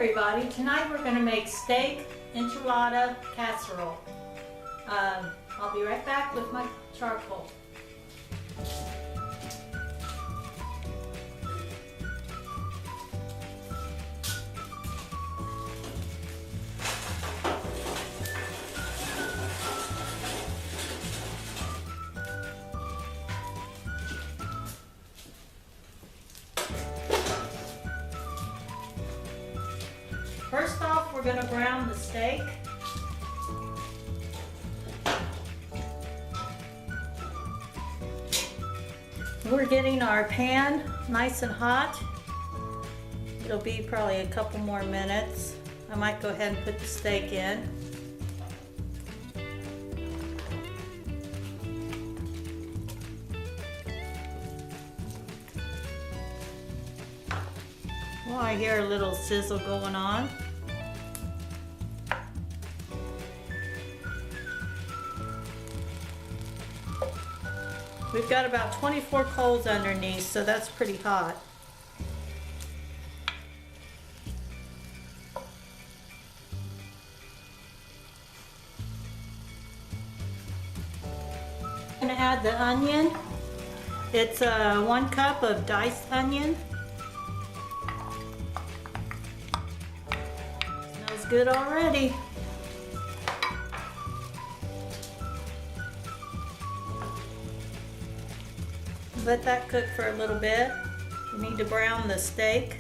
everybody, tonight we're going to make steak enchilada casserole. I'll be right back with my charcoal. First off, we're going to brown the steak. We're getting our pan nice and hot. It'll be probably a couple more minutes. I might go ahead and put the steak in. Well, I hear a little sizzle going on. We've got about 24 coals underneath, so that's pretty hot. I'm going to add the onion. It's 1 cup of diced onion. Smells good already. Let that cook for a little bit. We need to brown the steak.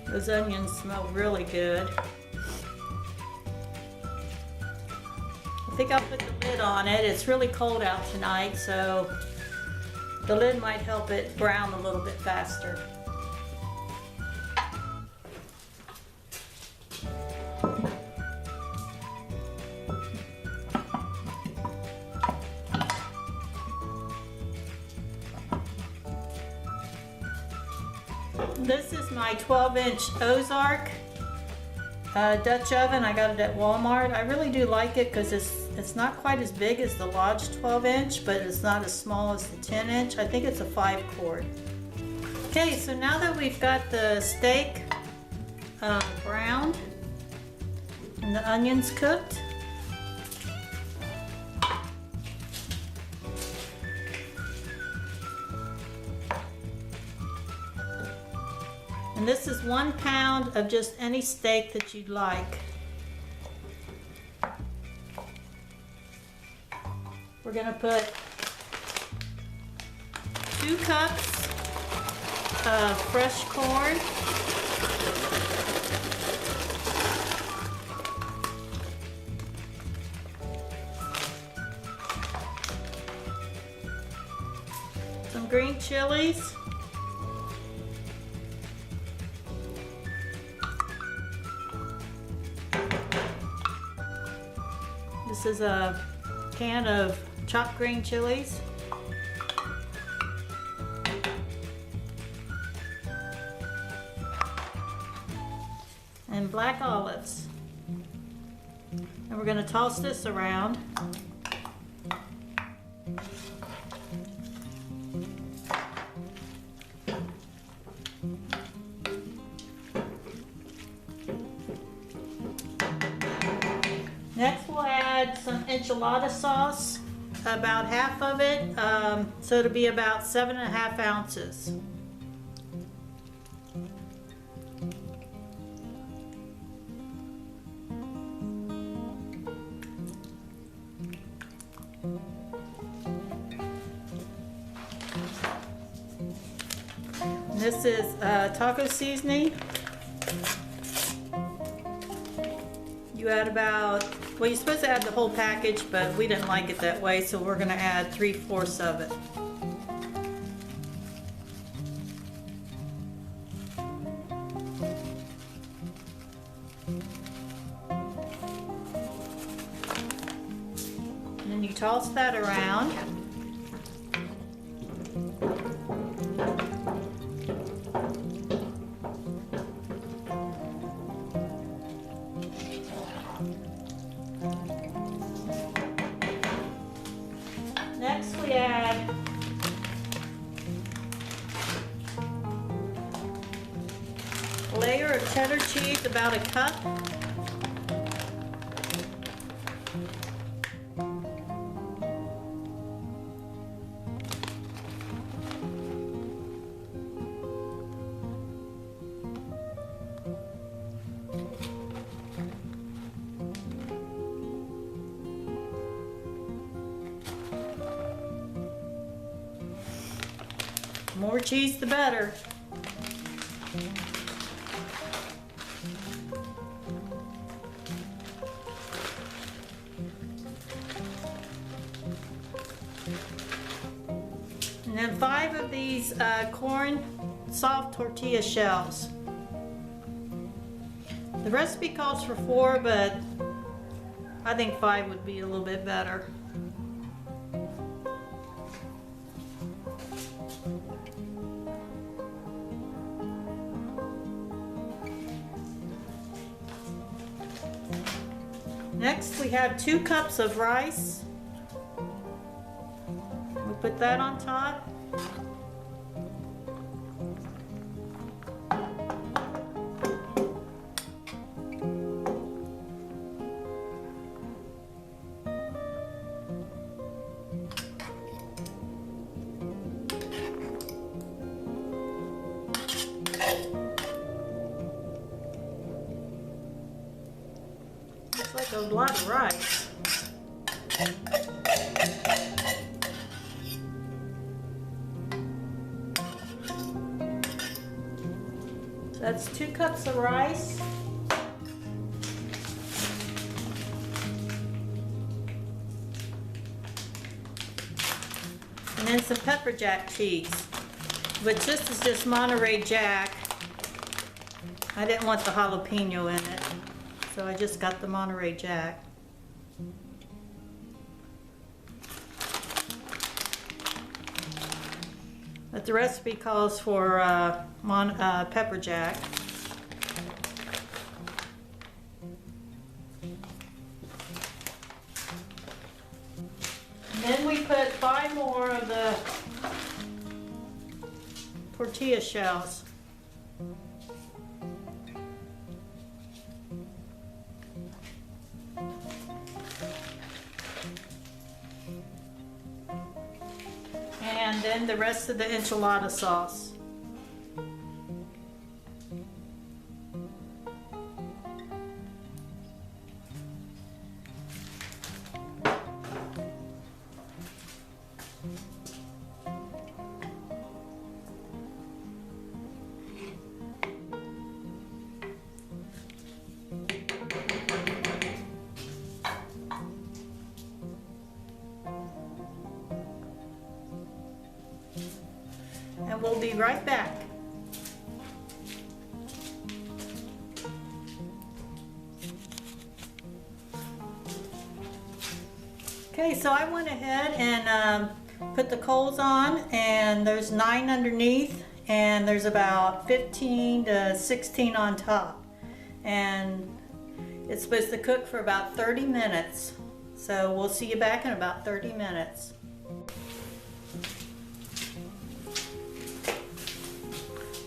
Those onions smell really good. I think I'll put the lid on it. It's really cold out tonight, so the lid might help it brown a little bit faster. This is my 12-inch Ozark Dutch oven. I got it at Walmart. I really do like it because it's not quite as big as the Lodge 12-inch, but it's not as small as the 10-inch. I think it's a 5-quart. Okay, so now that we've got the steak browned and the onions cooked, and this is 1 pound of just any steak that you'd like. We're going to put 2 cups of fresh corn, some green chilies, this is a can of chopped green chilies, and black olives. And we're going to toss this around. Next we'll add some enchilada sauce, about half of it, so it'll be about 7.5 ounces. This is taco seasoning. You add about, well, you're supposed to add the whole package, but we didn't like it that way, so we're going to add 3/4 of it. And then you toss that around. Next we add a layer of cheddar cheese, about a cup. More cheese, the better. And then 5 of these corn soft tortilla shells. The recipe calls for 4, but I think 5 would be a little bit better. Next we have 2 cups of rice. We'll put that on top. It's like a lot of rice. So that's 2 cups of rice. And then some pepper jack cheese. But this is just Monterey Jack. I didn't want the jalapeno in it, so I just got the Monterey Jack. But the recipe calls for pepper jack. And then we put 5 more of the tortilla shells. And then the rest of the enchilada sauce. And we'll be right back. Okay, so I went ahead and put the coals on, and there's 9 underneath, and there's about 15 to 16 on top. And it's supposed to cook for about 30 minutes. So we'll see you back in about 30 minutes.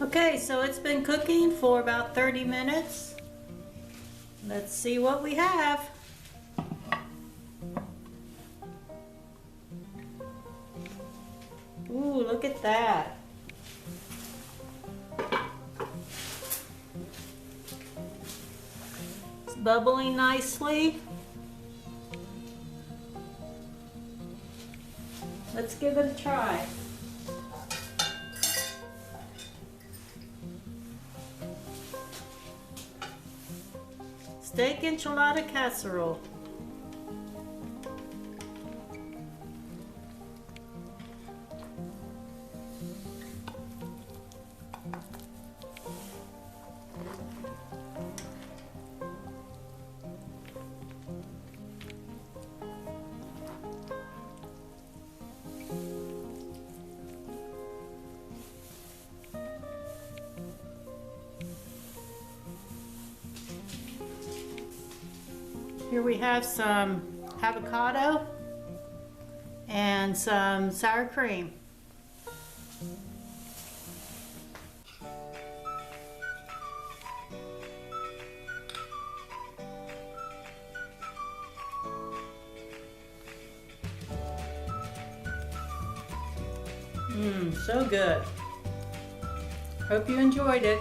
Okay, so it's been cooking for about 30 minutes. Let's see what we have. Ooh, look at that. It's bubbling nicely. Let's give it a try. Steak enchilada casserole. Here we have some avocado, and some sour cream. So good. Hope you enjoyed it.